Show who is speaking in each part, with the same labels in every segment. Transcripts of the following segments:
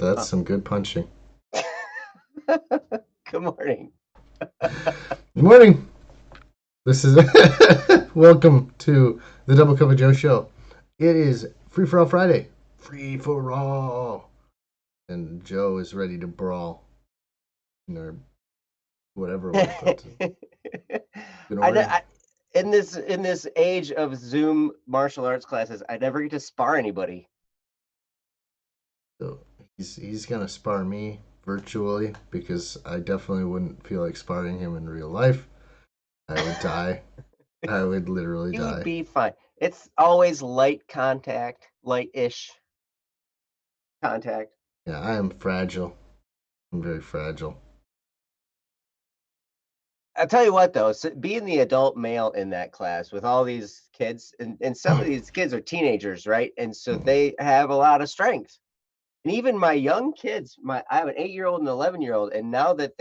Speaker 1: That's some good punching.
Speaker 2: Good morning.
Speaker 1: Good morning. This is welcome to the Double Cup of Joe show. It is Free for All Friday. Free for all. And Joe is ready to brawl. Or whatever it was. But
Speaker 2: I, in this age of Zoom martial arts classes, I never get to spar anybody.
Speaker 1: So he's gonna spar me virtually because I definitely wouldn't feel like sparring him in real life. I would die. I would literally
Speaker 2: You would
Speaker 1: die.
Speaker 2: be fine. It's always light contact, light-ish contact.
Speaker 1: Yeah, I am fragile. I'm very fragile.
Speaker 2: I'll tell you what, though, being the adult male in that class with all these kids, and some of these kids are teenagers, right? And so they have a lot of strength. And even my young kids, I have an 8-year-old and an 11-year-old, and now that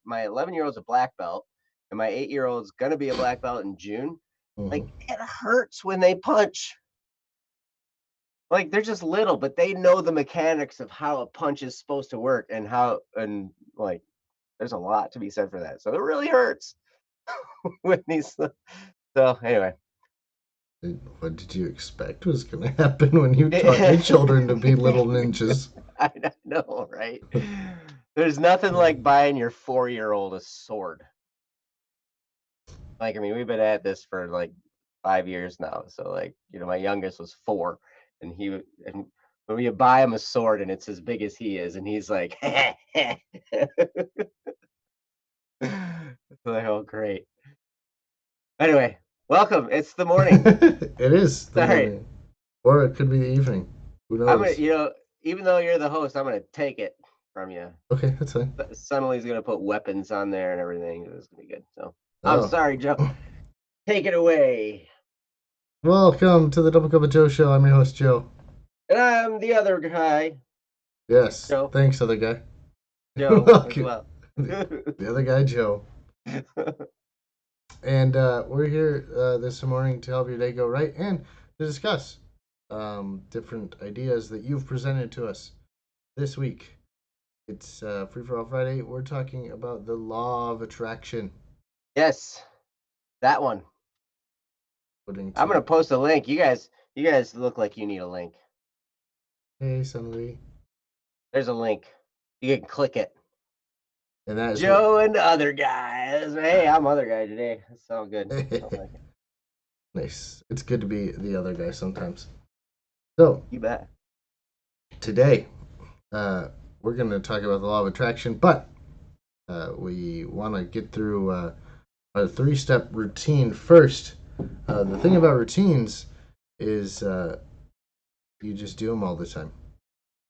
Speaker 2: my 11-year-old's a black belt, and my 8-year-old's gonna be a black belt in June, like
Speaker 1: Mhm.
Speaker 2: it hurts when they punch. Like they're just little, but they know the mechanics of how a punch is supposed to work and like there's a lot to be said for that. So it really hurts when these. So anyway,
Speaker 1: What did you expect was going to happen when you taught your children to be little ninjas?
Speaker 2: I know, right? There's nothing like buying your 4-year-old a sword. Like, I mean, we've been at this for like 5 years now. So, like, my youngest was 4, and when you buy him a sword and it's as big as he is, and he's like, like, oh, great. Anyway, welcome. It's the morning.
Speaker 1: It is the
Speaker 2: Sorry,
Speaker 1: morning, or it could be the evening. Who
Speaker 2: I'm gonna,
Speaker 1: knows?
Speaker 2: even though you're the host, I'm gonna take it from you.
Speaker 1: Okay, that's fine.
Speaker 2: Suddenly's gonna put weapons on there and everything. It's gonna be good. So, I'm
Speaker 1: Oh,
Speaker 2: sorry, Joe. Take it away.
Speaker 1: welcome to the Double Cup of Joe show. I'm your host, Joe.
Speaker 2: And I'm the other guy,
Speaker 1: Yes,
Speaker 2: Joe.
Speaker 1: thanks, other guy.
Speaker 2: Joe as
Speaker 1: Welcome,
Speaker 2: well.
Speaker 1: the other guy, Joe. And we're here this morning to help your day go right and to discuss different ideas that you've presented to us this week. It's Free for All Friday. We're talking about the law of attraction.
Speaker 2: Yes, that one.
Speaker 1: Putting
Speaker 2: I'm gonna
Speaker 1: to,
Speaker 2: post a link. You guys look like you need a link.
Speaker 1: hey, Sunny.
Speaker 2: There's a link. You can click it.
Speaker 1: And that is what.
Speaker 2: Joe and the other guys. Hey, I'm other guy today. That's all good. I like it.
Speaker 1: Nice. It's good to be the other guy sometimes. So,
Speaker 2: You bet.
Speaker 1: today, we're going to talk about the law of attraction, but we want to get through a 3-step routine first. The thing about routines is you just do them all the time.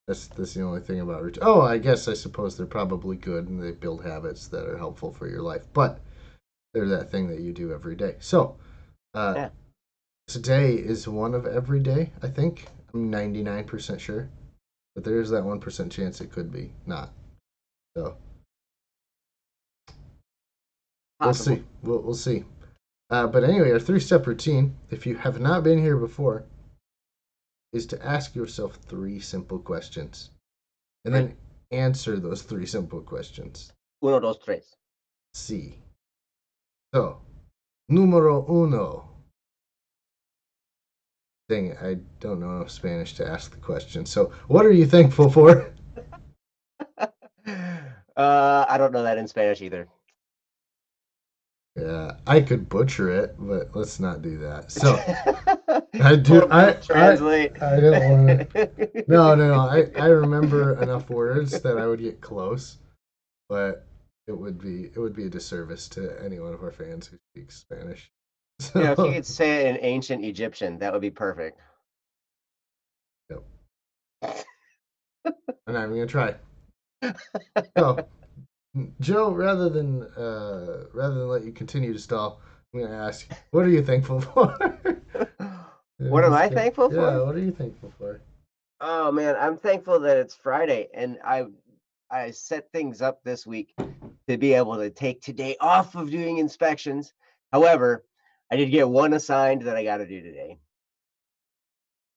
Speaker 1: That's the only thing about routine. Oh, I suppose they're probably good and they build habits that are helpful for your life, but they're that thing that you do every day. So uh,
Speaker 2: Yeah.
Speaker 1: today is one of every day. I think I'm 99% sure, but there is that 1% chance it could be not. So we'll
Speaker 2: Possible.
Speaker 1: see. We'll see. But anyway, our 3-step routine, if you have not been here before, is to ask yourself 3 simple questions and
Speaker 2: Three.
Speaker 1: then answer those 3 simple questions.
Speaker 2: Uno, dos, tres.
Speaker 1: See. So, numero uno. Dang it, I don't know enough Spanish to ask the question. So, what are you thankful for?
Speaker 2: I don't know that in Spanish either.
Speaker 1: Yeah, I could butcher it, but let's not do that. So, I do.
Speaker 2: Poor Google Translate.
Speaker 1: I don't want to. No, no, no. I remember enough words that I would get close, but it would be a disservice to any one of our fans who speaks Spanish.
Speaker 2: If you
Speaker 1: So,
Speaker 2: could say it in ancient Egyptian, that would be perfect.
Speaker 1: yep. And I'm gonna try. So, Joe, rather than let you continue to stall, I'm gonna ask, what are you thankful for?
Speaker 2: What am I thankful
Speaker 1: Yeah,
Speaker 2: for?
Speaker 1: what are you thankful for?
Speaker 2: Oh man, I'm thankful that it's Friday and I set things up this week to be able to take today off of doing inspections. However, I did get one assigned that I got to do today.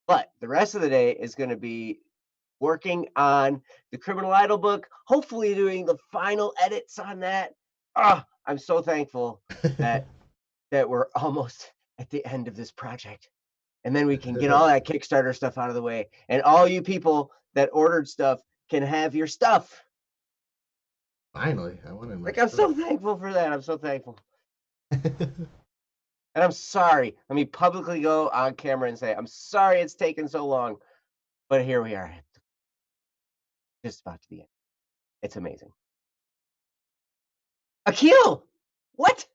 Speaker 2: But the rest of the day is going to be working on the Criminal Idol book, hopefully doing the final edits on that. Ah, I'm so thankful that we're almost at the end of this project. And then we can get all that Kickstarter stuff out of the way. And all you people that ordered stuff can have your stuff.
Speaker 1: Finally, I wanted my
Speaker 2: Like, I'm so
Speaker 1: stuff.
Speaker 2: thankful for that. I'm so thankful. And I'm sorry. Let me publicly go on camera and say, I'm sorry it's taken so long. But here we are, just about to the end. It's amazing. Akil! What?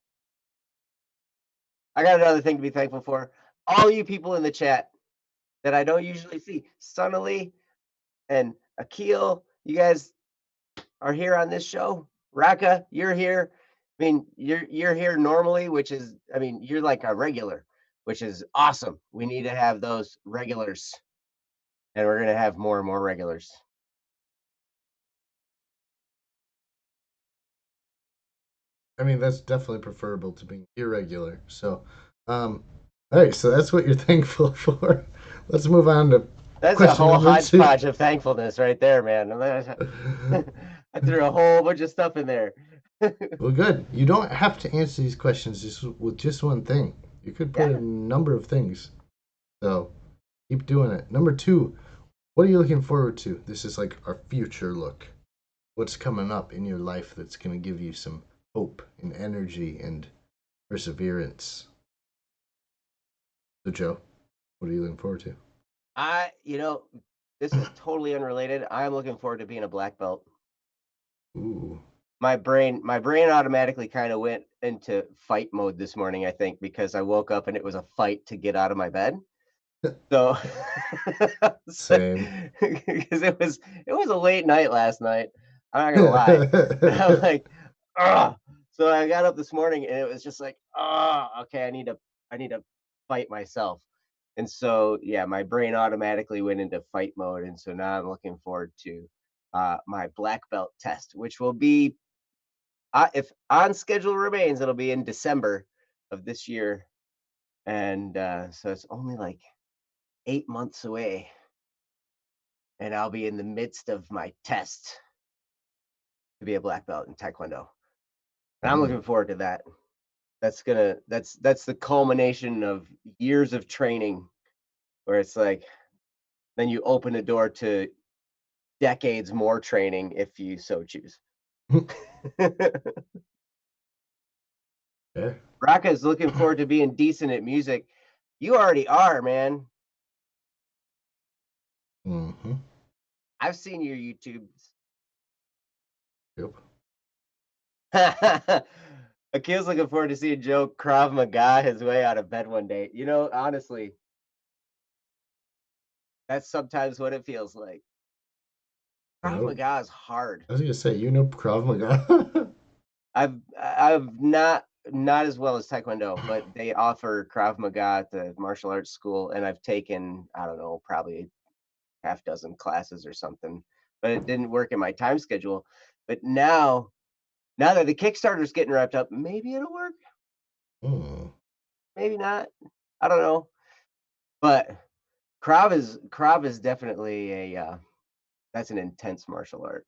Speaker 2: I got another thing to be thankful for. All you people in the chat that I don't usually see. Sonali and Akil, you guys are here on this show. Raka, you're here. I mean, you're here normally, which is, I mean, you're like a regular, which is awesome. We need to have those regulars, and we're gonna have more and more regulars.
Speaker 1: I mean, that's definitely preferable to being irregular. So, all right, so that's what you're thankful for. Let's move on to
Speaker 2: That's a
Speaker 1: question
Speaker 2: whole
Speaker 1: number two.
Speaker 2: hodgepodge of thankfulness right there, man. I threw a whole bunch of stuff in there.
Speaker 1: Well, good. You don't have to answer these questions just with just one thing. You could put
Speaker 2: Yeah.
Speaker 1: a number of things. So keep doing it. Number two, what are you looking forward to? This is like our future look. What's coming up in your life that's going to give you some hope and energy and perseverance? So, Joe, what are you looking forward to?
Speaker 2: You know, this is totally unrelated. I'm looking forward to being a black belt.
Speaker 1: Ooh.
Speaker 2: My brain automatically kind of went into fight mode this morning, I think, because I woke up and it was a fight to get out of my bed. So,
Speaker 1: Same.
Speaker 2: because it was a late night last night. I'm not gonna lie. And I'm like, ah. So I got up this morning and it was just like, okay, I need to fight myself. And so yeah, my brain automatically went into fight mode. And so now I'm looking forward to my black belt test, which will be if on schedule remains, it'll be in December of this year. And so it's only like 8 months away. And I'll be in the midst of my test to be a black belt in Taekwondo. And I'm
Speaker 1: Mm.
Speaker 2: looking forward to that. That's the culmination of years of training where it's like then you open a door to decades more training if you so choose.
Speaker 1: Yeah.
Speaker 2: Raka is looking forward to being decent at music. You already are, man.
Speaker 1: Mm-hmm.
Speaker 2: I've seen your YouTubes.
Speaker 1: Yep.
Speaker 2: Akil's looking forward to seeing Joe Krav Maga his way out of bed one day. You know, honestly, that's sometimes what it feels like. Krav
Speaker 1: Nope.
Speaker 2: Maga is hard.
Speaker 1: I was gonna say, you know Krav Maga.
Speaker 2: I've not as well as Taekwondo, but they offer Krav Maga at the martial arts school, and I've taken, I don't know, probably half dozen classes or something, but it didn't work in my time schedule. But now that the Kickstarter's getting wrapped up, maybe it'll work,
Speaker 1: Hmm.
Speaker 2: maybe not. I don't know. But Krav is definitely that's an intense martial art.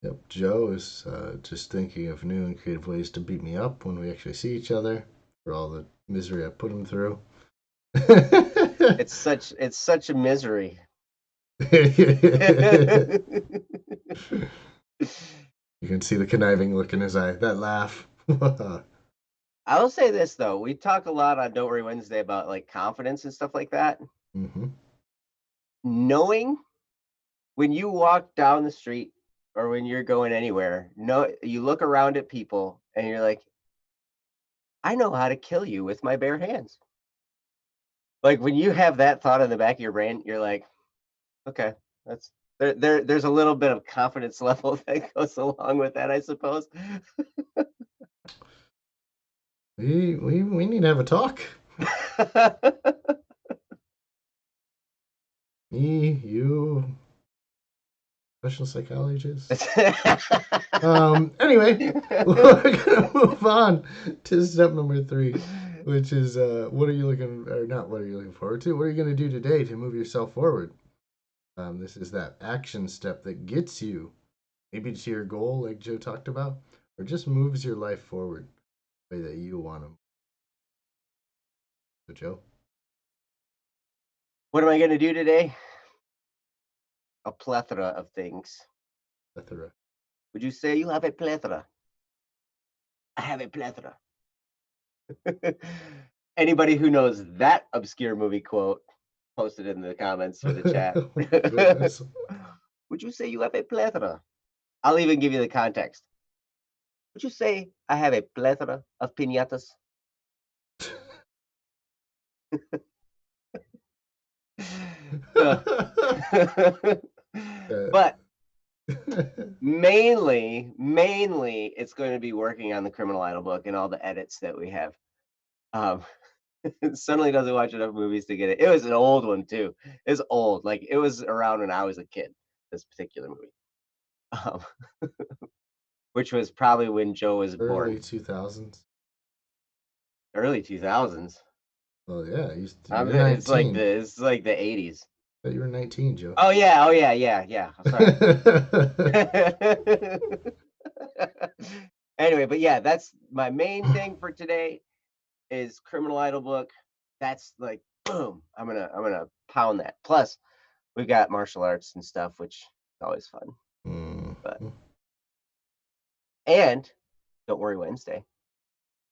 Speaker 1: Yep. Joe is just thinking of new and creative ways to beat me up when we actually see each other for all the misery I put him through.
Speaker 2: It's such a misery.
Speaker 1: You can see the conniving look in his eye. That laugh.
Speaker 2: I will say this though, we talk a lot on Don't Worry Wednesday about like confidence and stuff like that.
Speaker 1: Mm-hmm.
Speaker 2: Knowing when you walk down the street or when you're going anywhere, you look around at people and you're like, I know how to kill you with my bare hands. Like when you have that thought in the back of your brain, you're like, okay, that's there's a little bit of confidence level that goes along with that, I suppose.
Speaker 1: We need to have a talk. Me, you, special psychologist. Anyway, we're gonna move on to step number three, which is what are you looking or not what are you looking forward to? What are you gonna do today to move yourself forward? This is that action step that gets you maybe to your goal, like Joe talked about, or just moves your life forward the way that you want to. So, Joe,
Speaker 2: What am I going to do today? A plethora of things.
Speaker 1: plethora.
Speaker 2: Would you say you have a plethora? I have a plethora. Anybody who knows that obscure movie quote, post it in the comments for the chat.
Speaker 1: Oh my goodness.
Speaker 2: Would you say you have a plethora? I'll even give you the context. Would you say I have a plethora of piñatas? So, but mainly, it's going to be working on the Criminal Idol book and all the edits that we have. Um, Suddenly doesn't watch enough movies to get it. It was an old one too. It's old. Like it was around when I was a kid. This particular movie, um, which was probably when Joe was
Speaker 1: Early
Speaker 2: born,
Speaker 1: 2000s.
Speaker 2: early 2000s.
Speaker 1: Well, yeah, you're
Speaker 2: It's like
Speaker 1: 19.
Speaker 2: the 80s.
Speaker 1: But you were 19, Joe.
Speaker 2: Oh yeah, yeah. Sorry. Anyway, but yeah, that's my main thing for today is Criminal Idol book. That's like boom. I'm gonna pound that. Plus, we've got martial arts and stuff, which is always fun.
Speaker 1: Mm,
Speaker 2: But and don't worry, Wednesday.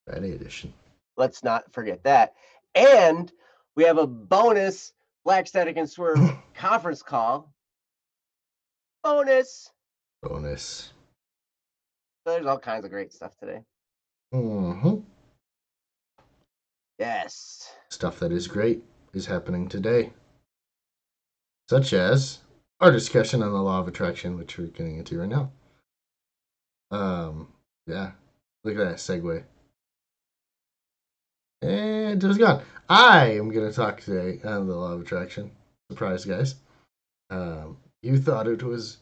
Speaker 1: Friday edition.
Speaker 2: Let's not forget that. And we have a bonus Black Static and Swerve conference call. Bonus.
Speaker 1: Bonus.
Speaker 2: So there's all kinds of great stuff today.
Speaker 1: Mm-hmm.
Speaker 2: Yes.
Speaker 1: Stuff that is great is happening today, such as our discussion on the law of attraction, which we're getting into right now. Yeah, look at that segue. And it was gone. I am going to talk today on the law of attraction. Surprise, guys. You thought it was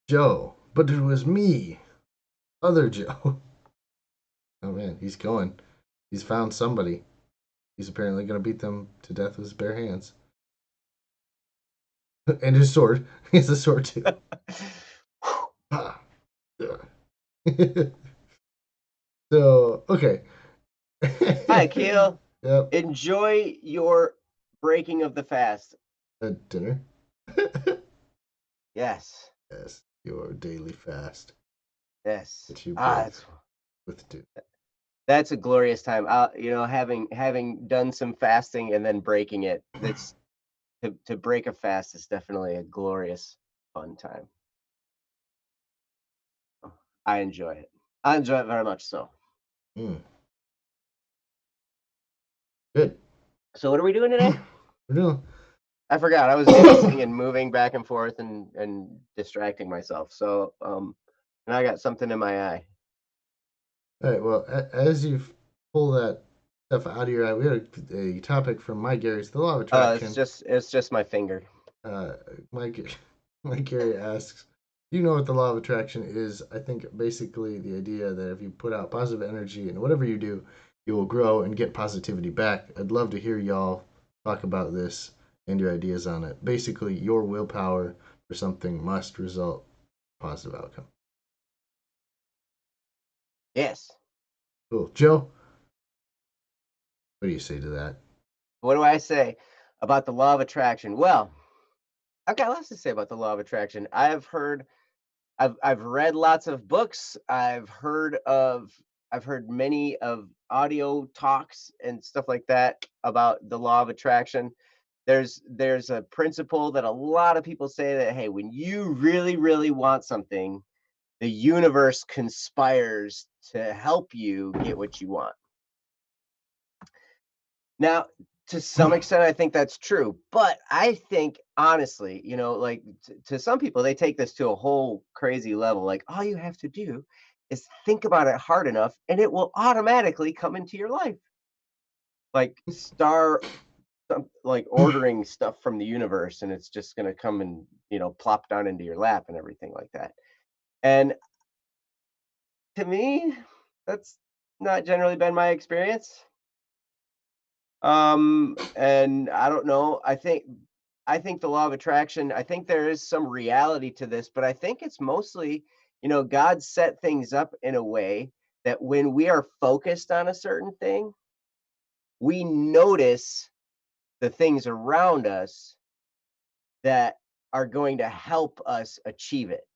Speaker 1: Joe, but it was me, other Joe. Oh man, he's going. He's found somebody. He's apparently going to beat them to death with his bare hands. And his sword. He has a sword too. Ah. So, okay.
Speaker 2: Hi, Keel.
Speaker 1: Yep.
Speaker 2: Enjoy your breaking of the fast.
Speaker 1: At dinner.
Speaker 2: Yes.
Speaker 1: Yes, your daily fast
Speaker 2: Yes.
Speaker 1: that you
Speaker 2: Ah,
Speaker 1: break with dinner.
Speaker 2: that's a glorious time. Having done some fasting and then breaking it. That's to break a fast is definitely a glorious, fun time. I enjoy it. I enjoy it very much so.
Speaker 1: Mm, good.
Speaker 2: So what are we doing today?
Speaker 1: We're doing.
Speaker 2: I forgot. I was dancing and moving back and forth and distracting myself. So and I got something in my eye.
Speaker 1: All right. Well, as you pull that stuff out of your eye, we had a topic from Mike Gary's The Law of Attraction.
Speaker 2: It's just my finger.
Speaker 1: Uh, Mike, Mike Gary asks, "Do you know what the law of attraction is?" I think basically the idea that if you put out positive energy and whatever you do, you will grow and get positivity back. I'd love to hear y'all talk about this and your ideas on it. Basically, your willpower for something must result in a positive outcome.
Speaker 2: Yes.
Speaker 1: Cool. Joe, what do you say to that?
Speaker 2: What do I say about the law of attraction? Well, I've got lots to say about the law of attraction. I've read lots of books. I've heard many of audio talks and stuff like that about the law of attraction. There's a principle that a lot of people say that hey, when you really want something, the universe conspires to help you get what you want. Now, to some extent, I think that's true, but I think honestly, like to some people, they take this to a whole crazy level. Like all you have to do is think about it hard enough, and it will automatically come into your life. Like like ordering stuff from the universe, and it's just going to come and plop down into your lap and everything like that. And to me, that's not generally been my experience. And I don't know. I think I think the law of attraction, I think there is some reality to this, but I think it's mostly, God set things up in a way that when we are focused on a certain thing, we notice the things around us that are going to help us achieve it.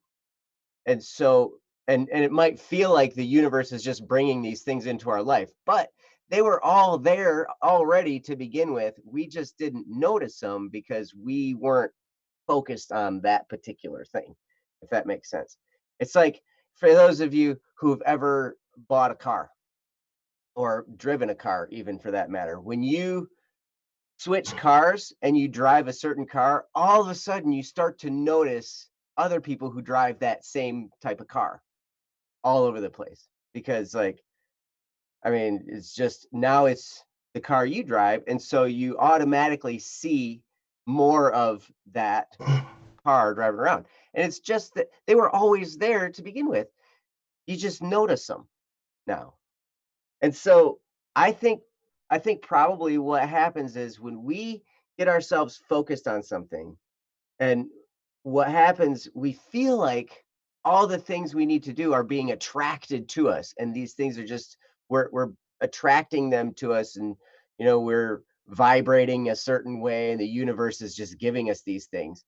Speaker 2: And so, and it might feel like the universe is just bringing these things into our life, but they were all there already to begin with. We just didn't notice them because we weren't focused on that particular thing, if that makes sense. It's like for those of you who've ever bought a car or driven a car, even for that matter, when you switch cars and you drive a certain car, all of a sudden you start to notice other people who drive that same type of car all over the place. Because, like, I mean, it's just now it's the car you drive. And so you automatically see more of that car driving around. And it's just that they were always there to begin with. You just notice them now. And so I think I think probably what happens is when we get ourselves focused on something, and what happens, we feel like all the things we need to do are being attracted to us, and these things are just we're attracting them to us, and we're vibrating a certain way, and the universe is just giving us these things.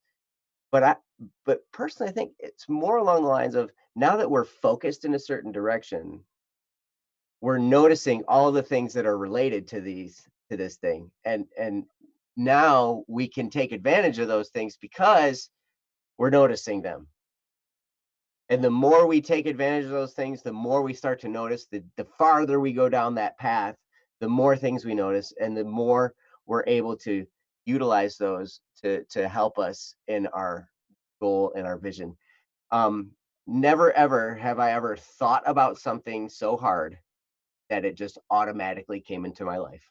Speaker 2: But I but personally, I think it's more along the lines of now that we're focused in a certain direction, we're noticing all the things that are related to this thing. And now we can take advantage of those things because we're noticing them. And the more we take advantage of those things, the more we start to notice, the farther we go down that path, the more things we notice, and the more we're able to utilize those to help us in our goal and our vision. Never ever have I ever thought about something so hard that it just automatically came into my life,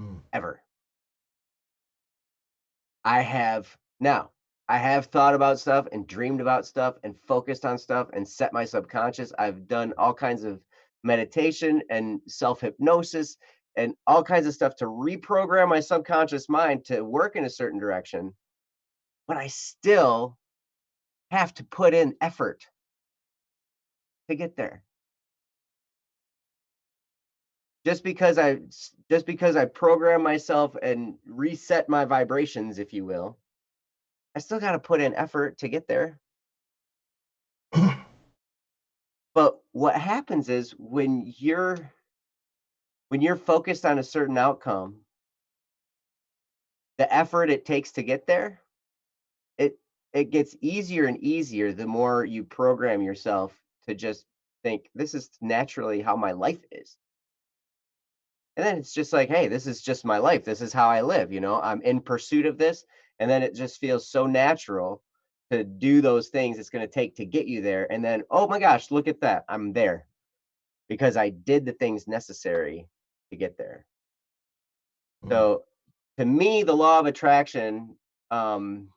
Speaker 1: Mm.
Speaker 2: ever. I have now, I have thought about stuff and dreamed about stuff and focused on stuff and set my subconscious. I've done all kinds of meditation and self hypnosis and all kinds of stuff to reprogram my subconscious mind to work in a certain direction, but I still have to put in effort to get there. Just because I program myself and reset my vibrations, if you will, I still got to put in effort to get there. But what happens is when you're focused on a certain outcome, the effort it takes to get there, it it gets easier and easier the more you program yourself to just think this is naturally how my life is. And then it's just like, hey, this is just my life. This is how I live, I'm in pursuit of this, and then it just feels so natural to do those things it's going to take to get you there. And then, oh my gosh, look at that. I'm there because I did the things necessary to get there.
Speaker 1: Mm.
Speaker 2: So to me, the law of attraction, um,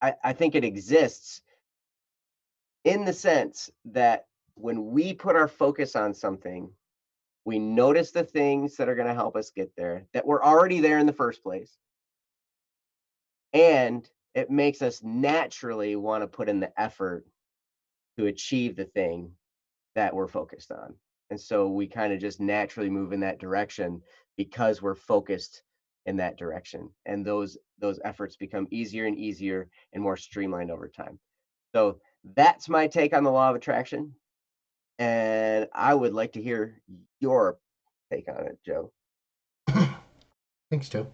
Speaker 2: I think it exists in the sense that when we put our focus on something, we notice the things that are going to help us get there that were already there in the first place. And it makes us naturally want to put in the effort to achieve the thing that we're focused on. And so we kind of just naturally move in that direction because we're focused in that direction. And those efforts become easier and easier and more streamlined over time. So that's my take on the law of attraction. And I would like to hear your take on it, Joe.
Speaker 1: Thanks, Joe.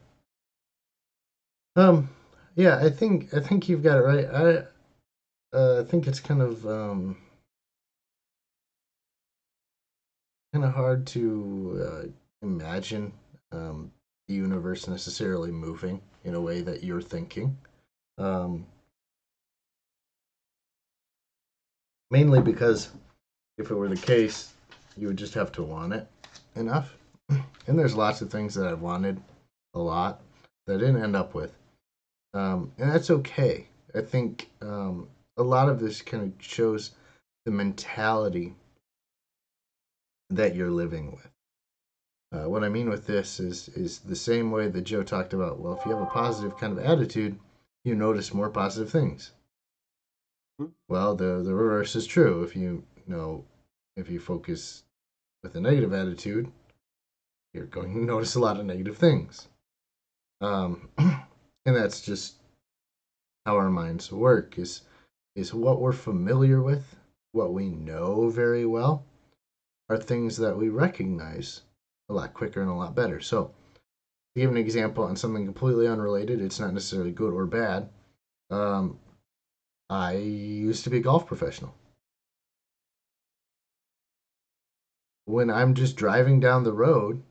Speaker 1: Um, yeah, I think you've got it right. I think it's kind of hard to imagine the universe necessarily moving in a way that you're thinking. Um, Mainly because if it were the case, you would just have to want it enough. And there's lots of things that I've wanted a lot that I didn't end up with. And that's okay. I think a lot of this kind of shows the mentality that you're living with. What I mean with this is the same way that Joe talked about. Well, if you have a positive kind of attitude, you notice more positive things.
Speaker 2: Hmm.
Speaker 1: Well, the reverse is true. If you focus with a negative attitude, you're going to notice a lot of negative things. And that's just how our minds work. Is what we're familiar with, what we know very well, are things that we recognize a lot quicker and a lot better. So, to give an example on something completely unrelated, it's not necessarily good or bad. Um, I used to be a golf professional. When I'm just driving down the road,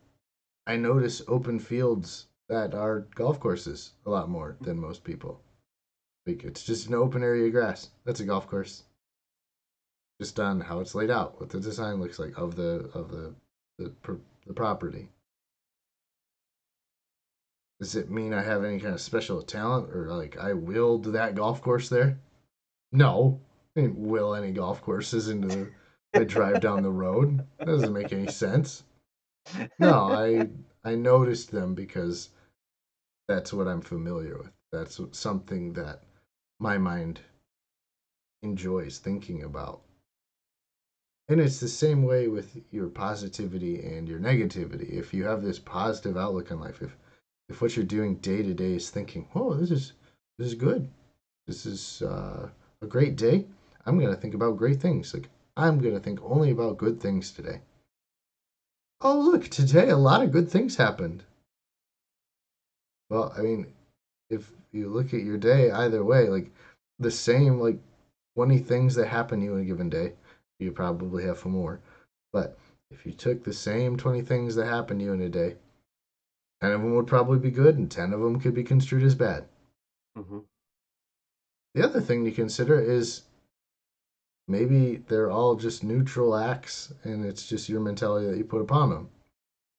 Speaker 1: I notice open fields that are golf courses a lot more than most people. Like it's just an open area of grass. That's a golf course. Just on how it's laid out, what the design looks like of the, the property. Does it mean I have any kind of special talent or like I willed that golf course there? No, I didn't will any golf courses into the drive down the road. That doesn't make any sense. No, I noticed them because that's what I'm familiar with. That's something that my mind enjoys thinking about. And it's the same way with your positivity and your negativity. If you have this positive outlook on life, if what you're doing day to day is thinking, "Oh, this is good. This is a great day. I'm gonna think about great things. Like I'm gonna think only about good things today." Oh, look, today a lot of good things happened. Well, I mean, if you look at your day either way, like the same like 20 things that happen to you in a given day, you probably have more. But if you took the same 20 things that happen to you in a day, 10 of them would probably be good and 10 of them could be construed as bad.
Speaker 2: Hmm.
Speaker 1: The other thing to consider is maybe they're all just neutral acts and it's just your mentality that you put upon them,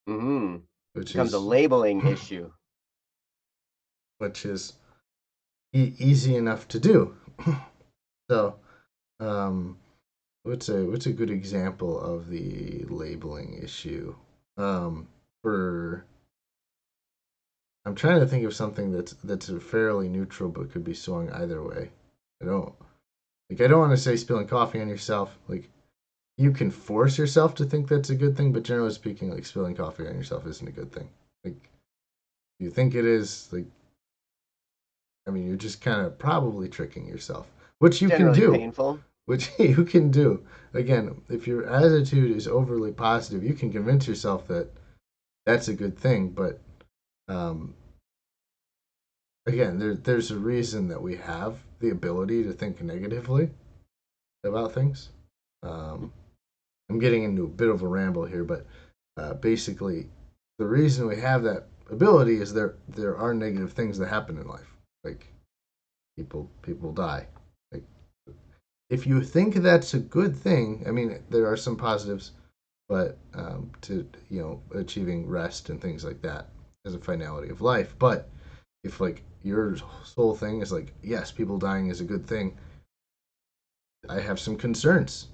Speaker 2: Hmm.
Speaker 1: which
Speaker 2: Becomes a
Speaker 1: is
Speaker 2: labeling issue.
Speaker 1: which is easy enough to do. So, um, what's a good example of the labeling issue? Um, for I'm trying to think of something that's fairly neutral but could be swung either way. I don't I don't want to say spilling coffee on yourself. Like you can force yourself to think that's a good thing, but generally speaking, like spilling coffee on yourself isn't a good thing. Like you think it is, like I mean, you're just kind of probably tricking yourself, which you can
Speaker 2: Generally
Speaker 1: do.
Speaker 2: painful.
Speaker 1: Which you can do. Again, if your attitude is overly positive, you can convince yourself that that's a good thing. But um, again, there's a reason that we have the ability to think negatively about things. Um, I'm getting into a bit of a ramble here, but basically, the reason we have that ability is there are negative things that happen in life, like people die. Like if you think that's a good thing, I mean, there are some positives, but to achieving rest and things like that as a finality of life. But if like your sole thing is like, yes, people dying is a good thing, I have some concerns.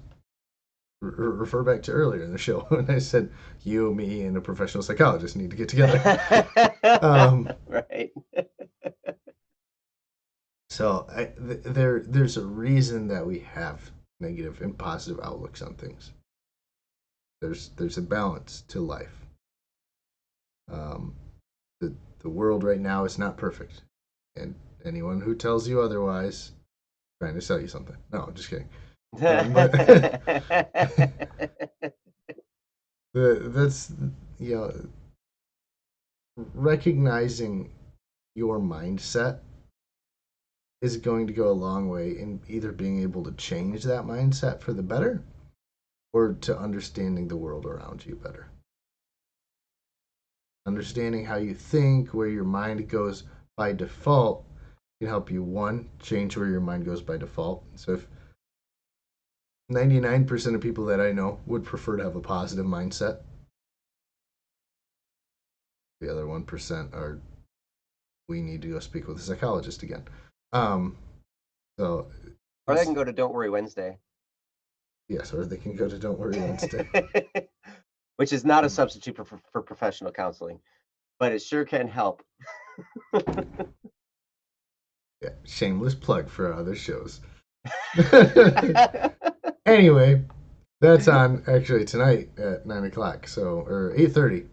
Speaker 1: Refer back to earlier in the show when I said you, me, and a professional psychologist need to get together. um,
Speaker 2: Right.
Speaker 1: there's a reason that we have negative and positive outlooks on things. There's a balance to life. Um, the world right now is not perfect, and anyone who tells you otherwise trying to sell you something. No, I'm just kidding. But that's you know recognizing your mindset is going to go a long way in either being able to change that mindset for the better or to understanding the world around you better. Understanding how you think, where your mind goes by default, can help you one change where your mind goes by default. So if 99% of people that I know would prefer to have a positive mindset, the other 1% are we need to go speak with a psychologist again. Um, so
Speaker 2: Or they
Speaker 1: it's
Speaker 2: can go to Don't Worry Wednesday.
Speaker 1: yes, or they can go to Don't Worry Wednesday.
Speaker 2: which is not a substitute for professional counseling, but it sure can help.
Speaker 1: Yeah, shameless plug for other shows. Anyway, that's on actually tonight at 9 o'clock. So or 8:30,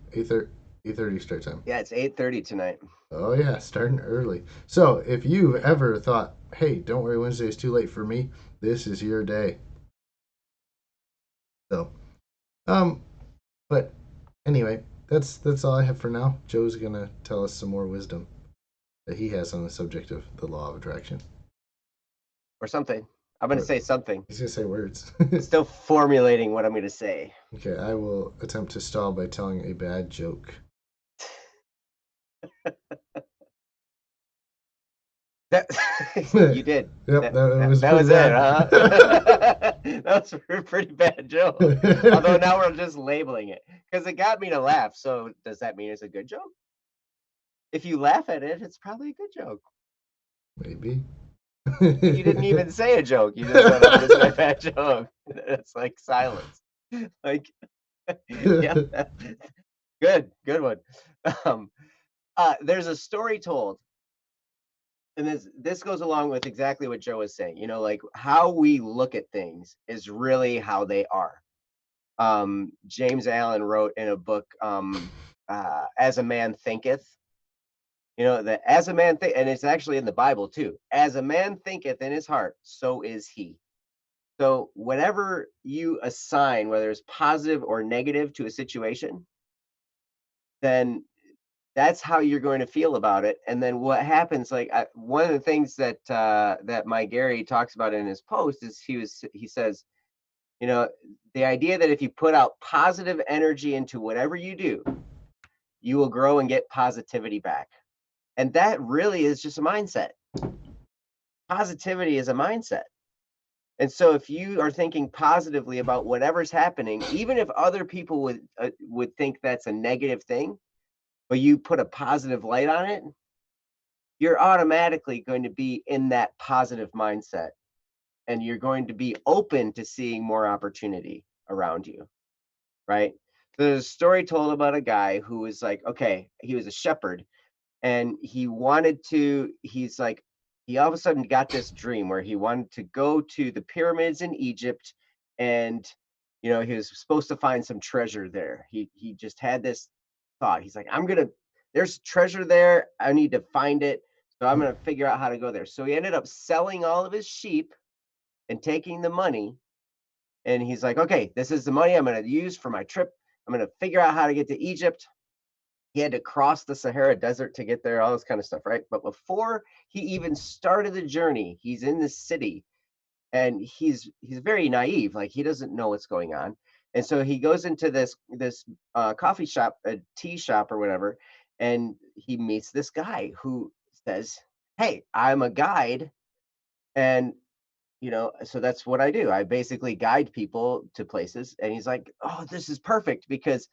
Speaker 1: 8:30 start time.
Speaker 2: Yeah, it's 8:30 tonight.
Speaker 1: Oh yeah, starting early. So if you've ever thought, "Hey, don't worry, Wednesday is too late for me," this is your day. So, um, but anyway, that's all I have for now. Joe's gonna tell us some more wisdom that he has on the subject of the law of attraction.
Speaker 2: Or something. I'm going to
Speaker 1: Or
Speaker 2: say something.
Speaker 1: he's gonna say words.
Speaker 2: Still formulating what I'm going to say.
Speaker 1: Okay, I will attempt to stall by telling a bad joke.
Speaker 2: That
Speaker 1: Yep,
Speaker 2: you did. That,
Speaker 1: that
Speaker 2: that,
Speaker 1: was
Speaker 2: that
Speaker 1: pretty
Speaker 2: was it,
Speaker 1: bad.
Speaker 2: huh? That was a pretty bad joke. Although now we're just labeling it because it got me to laugh. So does that mean it's a good joke? If you laugh at it, it's probably a good joke.
Speaker 1: Maybe.
Speaker 2: You didn't even say a joke. You just went, I'm going to say a bad joke. It's like silence. Like, yeah, good one. Um, there's a story told, and this goes along with exactly what Joe was saying. Like how we look at things is really how they are. James Allen wrote in a book, "As a Man Thinketh." That as a man think, and it's actually in the Bible too. As a man thinketh in his heart, so is he. So whatever you assign, whether it's positive or negative to a situation, then that's how you're going to feel about it. And then what happens, like one of the things that my Gary talks about in his post is he says, the idea that if you put out positive energy into whatever you do, you will grow and get positivity back. And that really is just a mindset. Positivity is a mindset. And so if you are thinking positively about whatever's happening, even if other people would think that's a negative thing, but you put a positive light on it, you're automatically going to be in that positive mindset, and you're going to be open to seeing more opportunity around you, right? So there's a story told about a guy who was like, okay, he was a shepherd, and he's like, he all of a sudden got this dream where he wanted to go to the pyramids in Egypt, and he was supposed to find some treasure there. He just had this thought. He's like, there's treasure there. I need to find it. So I'm gonna figure out how to go there. So he ended up selling all of his sheep and taking the money. And he's like, okay, this is the money I'm gonna use for my trip. I'm gonna figure out how to get to Egypt. He had to cross the Sahara Desert to get there, all this kind of stuff, right? But before he even started the journey, he's in this city, and he's very naive, like he doesn't know what's going on. And so he goes into this coffee shop, a tea shop or whatever, and he meets this guy who says, hey, I'm a guide, and so that's what I do. I basically guide people to places. And he's like, oh, this is perfect because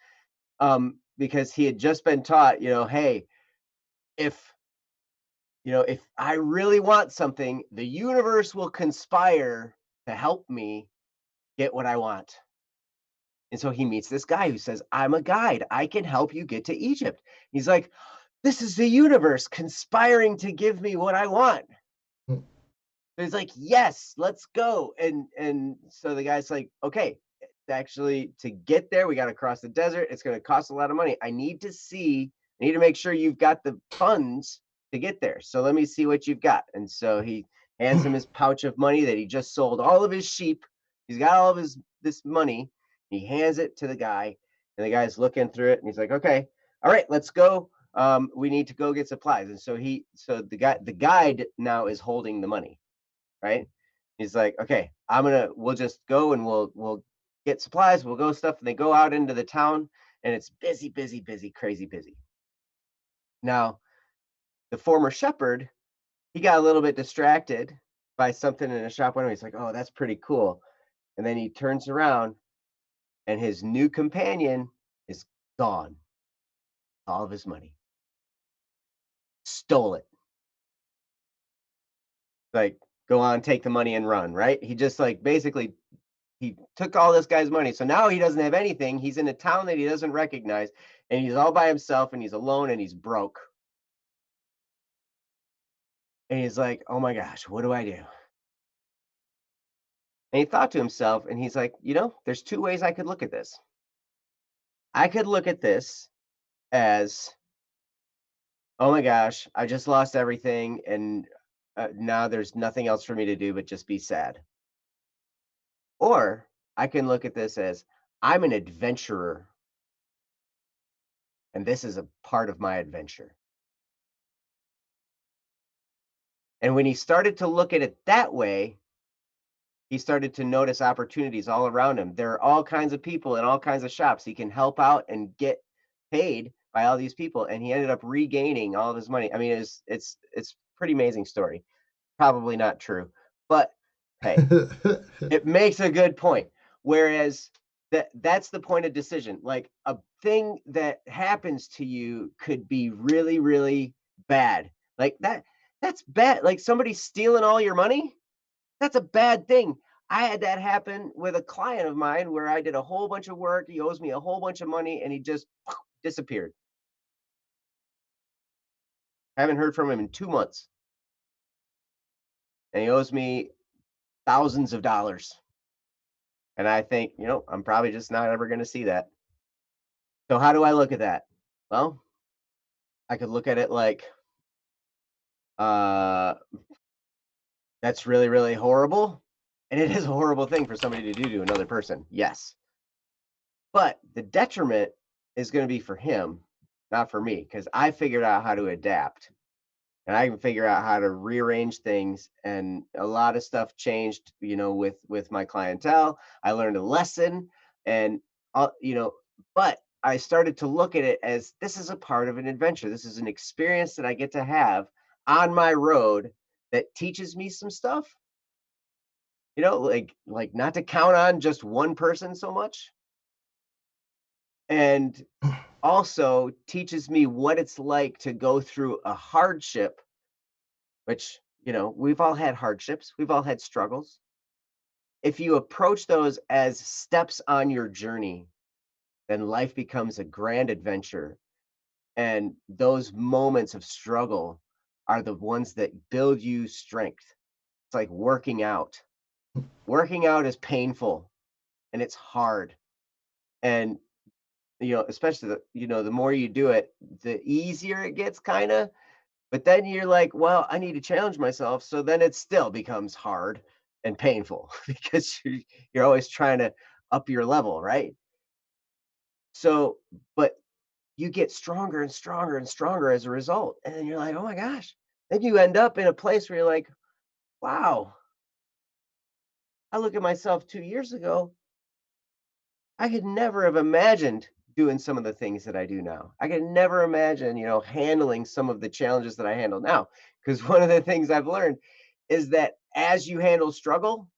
Speaker 2: he had just been taught, hey, if if I really want something, the universe will conspire to help me get what I want. And so he meets this guy who says, I'm a guide. I can help you get to Egypt. He's like, this is the universe conspiring to give me what I want. So he's like, yes, let's go. And so the guy's like, okay, actually, to get there, we got to cross the desert. It's going to cost a lot of money. I need to make sure you've got the funds to get there. So let me see what you've got. And so he hands him his pouch of money that he just sold all of his sheep. He's got all of this money. He hands it to the guy, and the guy's looking through it, and he's like, okay, all right, let's go. We need to go get supplies. And so the guide now is holding the money, right? He's like, okay, we'll just go, and we'll get supplies, we'll go stuff. And they go out into the town, and it's busy, busy, busy, crazy busy. Now, the former shepherd, he got a little bit distracted by something in a shop window. He's like, oh, that's pretty cool. And then he turns around, and his new companion is gone. All of his money. Stole it. Like, go on, take the money and run, right? He just like basically He took all this guy's money. So now he doesn't have anything. He's in a town that he doesn't recognize, and he's all by himself and he's alone and he's broke. And he's like, "Oh my gosh, what do I do?" And he thought to himself, and he's like, there's two ways I could look at this. I could look at this as, oh my gosh, I just lost everything. And now there's nothing else for me to do but just be sad. Or I can look at this as, I'm an adventurer, and this is a part of my adventure. And when he started to look at it that way, he started to notice opportunities all around him. There are all kinds of people in all kinds of shops. He can help out and get paid by all these people, and he ended up regaining all of his money. I mean, it's pretty amazing story. Probably not true, but hey, it makes a good point. Whereas that's the point of decision. Like a thing that happens to you could be really, really bad. Like that's bad. Like somebody stealing all your money, that's a bad thing. I had that happen with a client of mine where I did a whole bunch of work. He owes me a whole bunch of money and he just disappeared. I haven't heard from him in 2 months. And he owes me thousands of dollars. And I think, I'm probably just not ever going to see that. So how do I look at that? Well, I could look at it like, uh, that's really, really horrible. And it is a horrible thing for somebody to do to another person. Yes. But the detriment is going to be for him, not for me, because I figured out how to adapt and I can figure out how to rearrange things. And a lot of stuff changed, with my clientele. I learned a lesson, and but I started to look at it as this is a part of an adventure. This is an experience that I get to have on my road that teaches me some stuff. Like not to count on just one person so much, and also teaches me what it's like to go through a hardship, which, we've all had hardships, we've all had struggles. If you approach those as steps on your journey, then life becomes a grand adventure. And those moments of struggle are the ones that build you strength. It's like working out. Working out is painful and it's hard. And, especially the more you do it, the easier it gets, kind of. But then you're like, well, I need to challenge myself. So then it still becomes hard and painful because you're always trying to up your level, right? So, but you get stronger and stronger and stronger as a result. And then you're like, oh my gosh. Then you end up in a place where you're like, wow, I look at myself 2 years ago. I could never have imagined doing some of the things that I do now. I could never imagine, handling some of the challenges that I handle now. Because one of the things I've learned is that as you handle struggle,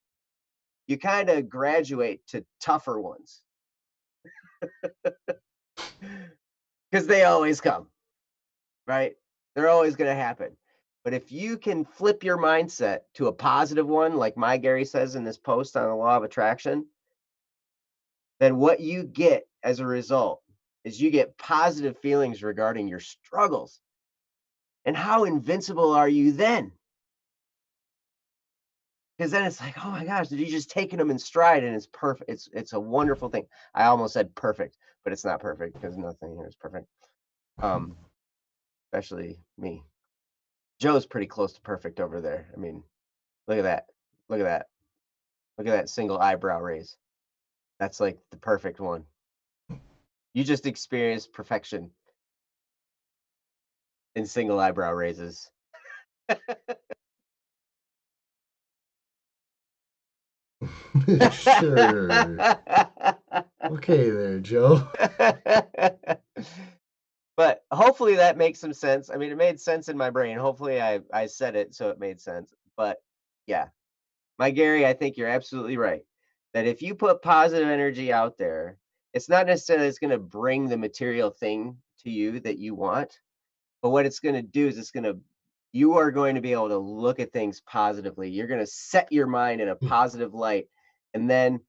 Speaker 2: you kind of graduate to tougher ones because they always come, right? They're always going to happen. But if you can flip your mindset to a positive one, like my Gary says in this post on the law of attraction, then what you get as a result is you get positive feelings regarding your struggles. And how invincible are you then? Because then it's like, oh my gosh, did you just taking them in stride and it's perfect. It's a wonderful thing. I almost said perfect, but it's not perfect because nothing here is perfect. Um, Especially me. Joe's pretty close to perfect over there. I mean, look at that. Look at that. Look at that single eyebrow raise. That's like the perfect one. You just experienced perfection in single eyebrow raises.
Speaker 1: Sure. Okay there, Joe.
Speaker 2: But hopefully that makes some sense. I mean, it made sense in my brain. Hopefully I said it so it made sense. But yeah, my Gary, I think you're absolutely right. That if you put positive energy out there, it's not necessarily it's going to bring the material thing to you that you want, but what it's going to do is you are going to be able to look at things positively. You're going to set your mind in a positive light. And then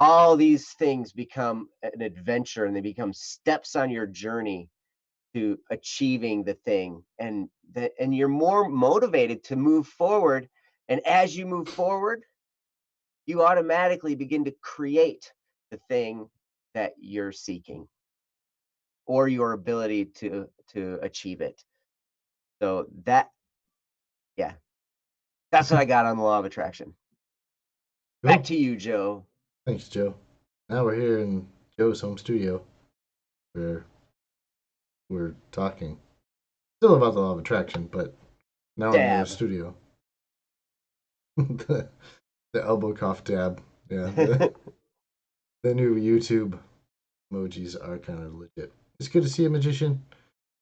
Speaker 2: all these things become an adventure, and they become steps on your journey to achieving the thing, and you're more motivated to move forward. And as you move forward, you automatically begin to create the thing that you're seeking, or your ability to achieve it. So that, yeah, that's what I got on the law of attraction. Back
Speaker 1: Cool.
Speaker 2: to you, Joe.
Speaker 1: Thanks, Joe. Now we're here in Joe's home studio where we're talking still about the law of attraction, but now in the
Speaker 2: Dab.
Speaker 1: studio. the, the elbow cough dab. Yeah, the new YouTube emojis are kind of legit. It's good to see a magician.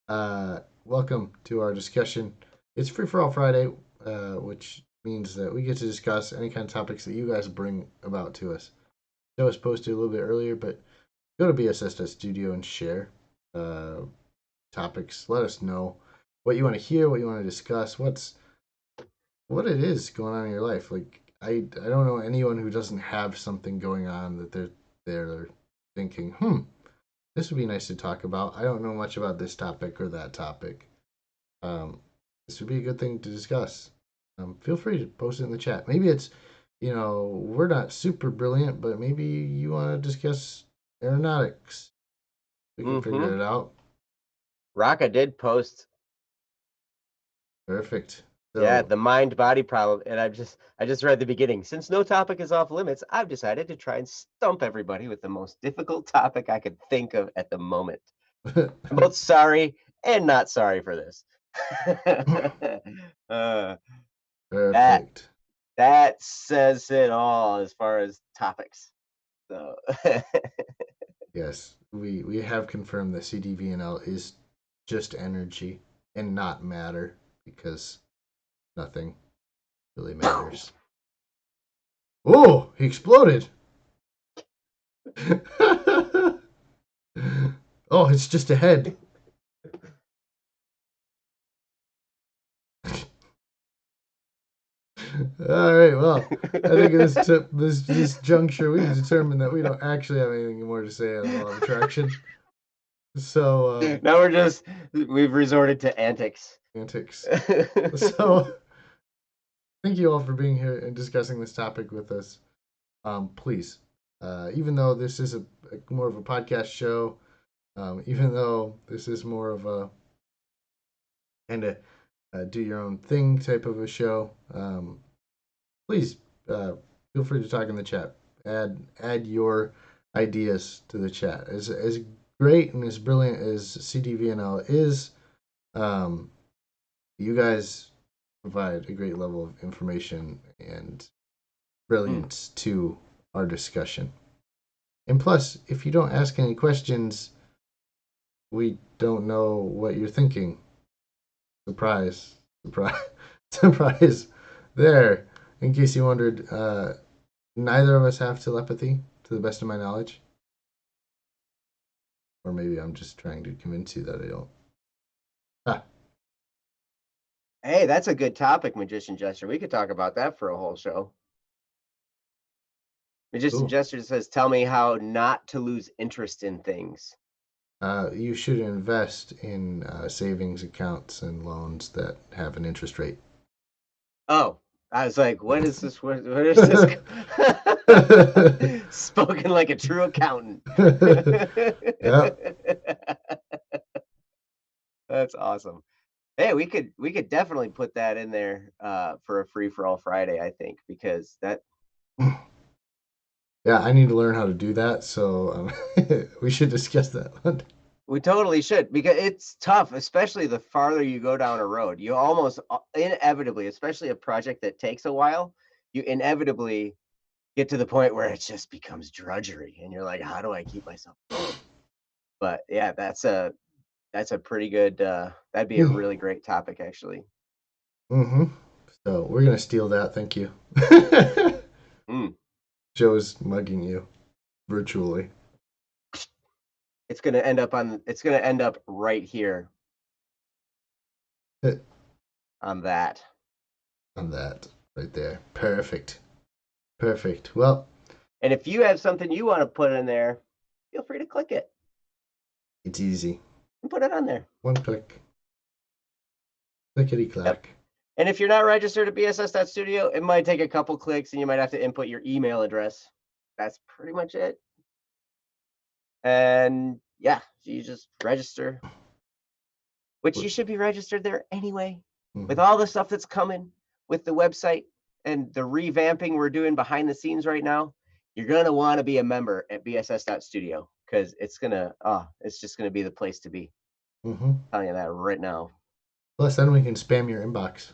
Speaker 1: Welcome to our discussion. It's Free for All Friday, which means that we get to discuss any kind of topics that you guys bring about to us. Show was posted a little bit earlier, but go to bss.studio and share uh, topics. Let us know what you want to hear, what you want to discuss, what it is going on in your life. Like I don't know anyone who doesn't have something going on that they're thinking, this would be nice to talk about. I don't know much about this topic or that topic. Um, this would be a good thing to discuss. Feel free to post it in the chat. Maybe it's, we're not super brilliant, but maybe you want to discuss aeronautics. We can figure
Speaker 2: Mm-hmm.
Speaker 1: it out.
Speaker 2: Raka did post,
Speaker 1: Perfect.
Speaker 2: yeah,
Speaker 1: So,
Speaker 2: the mind body problem. And I just read the beginning. Since no topic is off limits, I've decided to try and stump everybody with the most difficult topic I could think of at the moment. I'm both sorry and not sorry for this. uh, that
Speaker 1: perfect.
Speaker 2: that says it all as far as topics. So
Speaker 1: Yes, we have confirmed that CDVNL is just energy and not matter because nothing really matters. Oh, he exploded. Oh, it's just a head. All right. Well, I think at this juncture, we've determined that we don't actually have anything more to say on the law of attraction. So,
Speaker 2: now we've resorted to antics.
Speaker 1: antics. So, thank you all for being here and discussing this topic with us. Please, even though this is a more of a podcast show, even though this is more of a kind of do your own thing type of a show, please feel free to talk in the chat. Add your ideas to the chat. As great and as brilliant as CDVNL is, um, you guys provide a great level of information and brilliance to our discussion. And plus, if you don't ask any questions, we don't know what you're thinking. Surprise, surprise, surprise. There. In case you wondered, neither of us have telepathy, to the best of my knowledge. Or maybe I'm just trying to convince you that I don't. Ah,
Speaker 2: Hey, that's a good topic, Magician Gesture. We could talk about that for a whole show. Magician
Speaker 1: cool.
Speaker 2: Gesture says, tell me how not to lose interest in things.
Speaker 1: You should invest in savings accounts and loans that have an interest rate.
Speaker 2: Oh, I was like, what is this? What is this? Spoken like a true accountant.
Speaker 1: Yeah.
Speaker 2: That's awesome. Hey, we could definitely put that in there for a free for all Friday, I think, because that
Speaker 1: Yeah, I need to learn how to do that, so we should discuss that one.
Speaker 2: we totally should, because it's tough, especially the farther you go down a road. You almost inevitably, especially a project that takes a while, you inevitably get to the point where it just becomes drudgery, and you're like, how do I keep myself going? But yeah, that's a pretty good. That'd be a really great topic, actually.
Speaker 1: Mm-hmm. So we're gonna steal that. Thank you.
Speaker 2: Mm.
Speaker 1: Joe's mugging you virtually.
Speaker 2: It's gonna end up on. It's gonna end up right here on that.
Speaker 1: On that right there. Perfect. Perfect. Well,
Speaker 2: And if you have something you want to put in there, feel free to click it
Speaker 1: It's easy.
Speaker 2: and put it on there.
Speaker 1: One click. Clickety
Speaker 2: Yep.
Speaker 1: clack.
Speaker 2: And if you're not registered at bss.studio, it might take a couple clicks and you might have to input your email address. That's pretty much it. And yeah, you just register, which you should be registered there anyway. With all the stuff that's coming with the website and the revamping we're doing behind the scenes right now, you're going to want to be a member at bss.studio because it's just going to be the place to be. I'm telling you that right now.
Speaker 1: Plus, then we can spam your inbox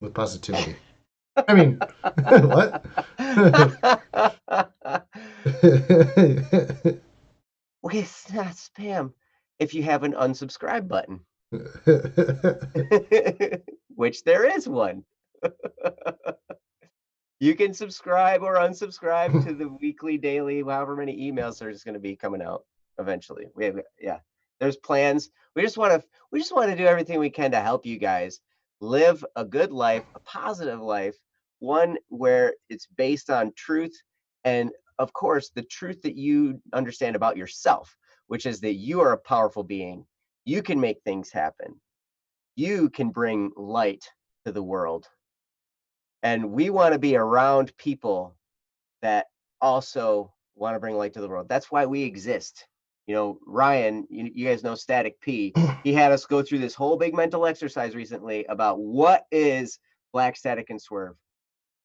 Speaker 1: with positivity. I mean, what?
Speaker 2: Well, it's not spam if you have an unsubscribe button, which there is one. You can subscribe or unsubscribe to the weekly, daily, however many emails there's going to be coming out eventually. There's plans. We just want to do everything we can to help you guys live a good life, a positive life, one where it's based on truth and of course the truth that you understand about yourself, which is that you are a powerful being. You can make things happen. You can bring light to the world. And we want to be around people that also want to bring light to the world. That's why we exist. Ryan, you guys know Static P. He had us go through this whole big mental exercise recently about what is Black Static and Swerve.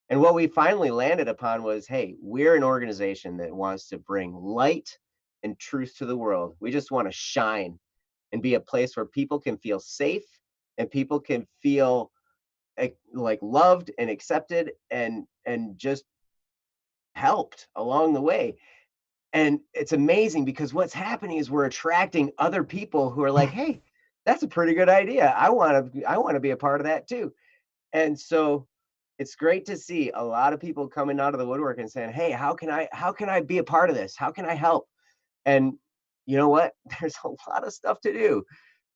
Speaker 2: And what we finally landed upon was, hey, we're an organization that wants to bring light and truth to the world. We just want to shine and be a place where people can feel safe and people can feel like loved and accepted and just helped along the way. And it's amazing because what's happening is we're attracting other people who are like, hey, that's a pretty good idea. I want to be a part of that too. And so it's great to see a lot of people coming out of the woodwork and saying, hey, how can I be a part of this? How can I help? And you know what? There's a lot of stuff to do.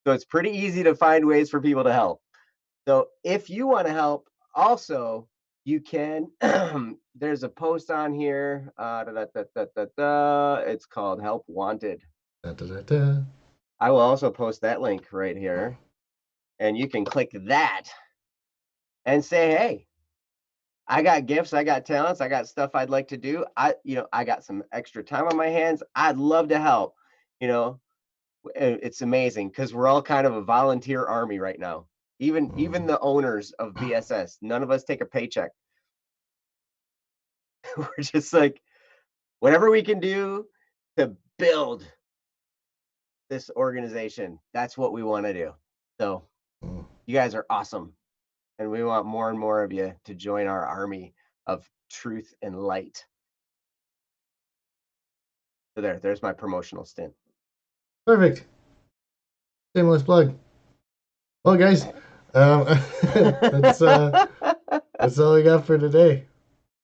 Speaker 2: So it's pretty easy to find ways for people to help. So if you want to help, also, you can. There's a post on here. It's called Help Wanted. I will also post that link right here. And you can click that and say, hey, I got gifts, I got talents, I got stuff I'd like to do. I got some extra time on my hands. I'd love to help. It's amazing because we're all kind of a volunteer army right now. Even the owners of BSS, none of us take a paycheck. We're just like, whatever we can do to build this organization, that's what we want to do. So you guys are awesome. And we want more and more of you to join our army of truth and light. So there's my promotional stint.
Speaker 1: Perfect. Shameless plug. Well, guys, that's all I got for today.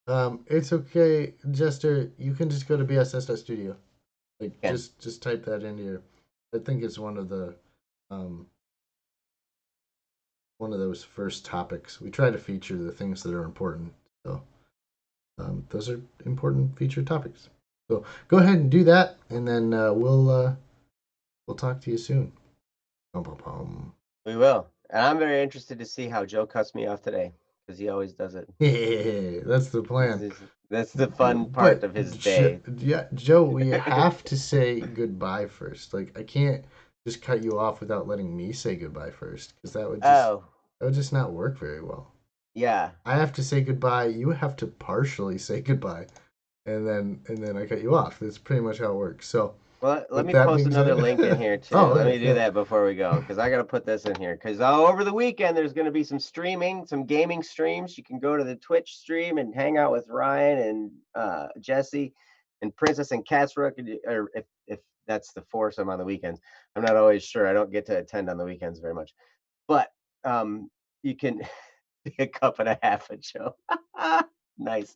Speaker 1: It's okay, Jester. You can just go to bss.studio. Just type that into your. I think it's one of those first topics. We try to feature the things that are important. So those are important featured topics. So go ahead and do that, and then we'll talk to you soon.
Speaker 2: We will. And I'm very interested to see how Joe cuts me off today because he always does it.
Speaker 1: Yeah, that's the plan.
Speaker 2: That's the fun part of his day.
Speaker 1: Yeah, Joe, we have to say goodbye first. Like, I can't just cut you off without letting me say goodbye first, because that would just not work very well.
Speaker 2: Yeah.
Speaker 1: I have to say goodbye. You have to partially say goodbye, and then I cut you off. That's pretty much how it works. So.
Speaker 2: Well, let me post another link in here too. Let me do that before we go because I got to put this in here because over the weekend there's going to be some streaming, some gaming streams. You can go to the Twitch stream and hang out with Ryan and Jesse and Princess and Catsrook, or if that's the foursome on the weekends. I'm not always sure. I don't get to attend on the weekends very much, but you can be a cup and a half of Joe. Nice.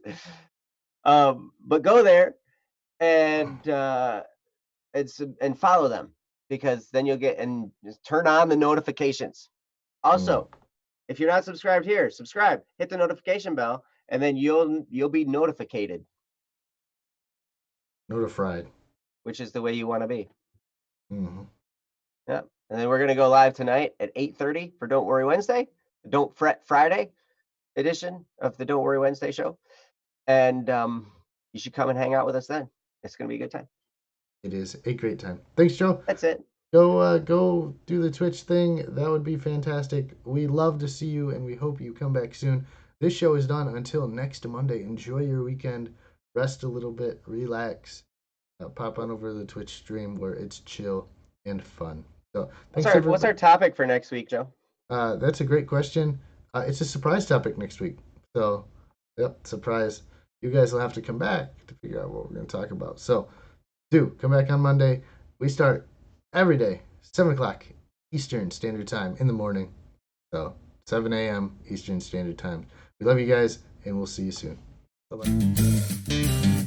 Speaker 2: But go there and and follow them because then you'll get and just turn on the notifications. Also, if you're not subscribed here, subscribe, hit the notification bell, and then you'll be notified
Speaker 1: No to fried.
Speaker 2: which is the way you want to be.
Speaker 1: Mm-hmm.
Speaker 2: Yeah. And then we're going to go live tonight at 8:30 for Don't Worry Wednesday, the Don't Fret Friday edition of the Don't Worry Wednesday show. And you should come and hang out with us then. It's going to be a good time.
Speaker 1: It is a great time. Thanks, Joe.
Speaker 2: That's it.
Speaker 1: Go do the Twitch thing. That would be fantastic. We love to see you, and we hope you come back soon. This show is done until next Monday. Enjoy your weekend. Rest a little bit. Relax. Pop on over to the Twitch stream where it's chill and fun. So thanks, everybody.
Speaker 2: What's our topic for next week, Joe?
Speaker 1: That's a great question. It's a surprise topic next week. So, yep, surprise. You guys will have to come back to figure out what we're going to talk about. So, come back on Monday. We start every day, 7 o'clock Eastern Standard Time in the morning. So, 7 a.m. Eastern Standard Time. We love you guys, and we'll see you soon. Bye-bye.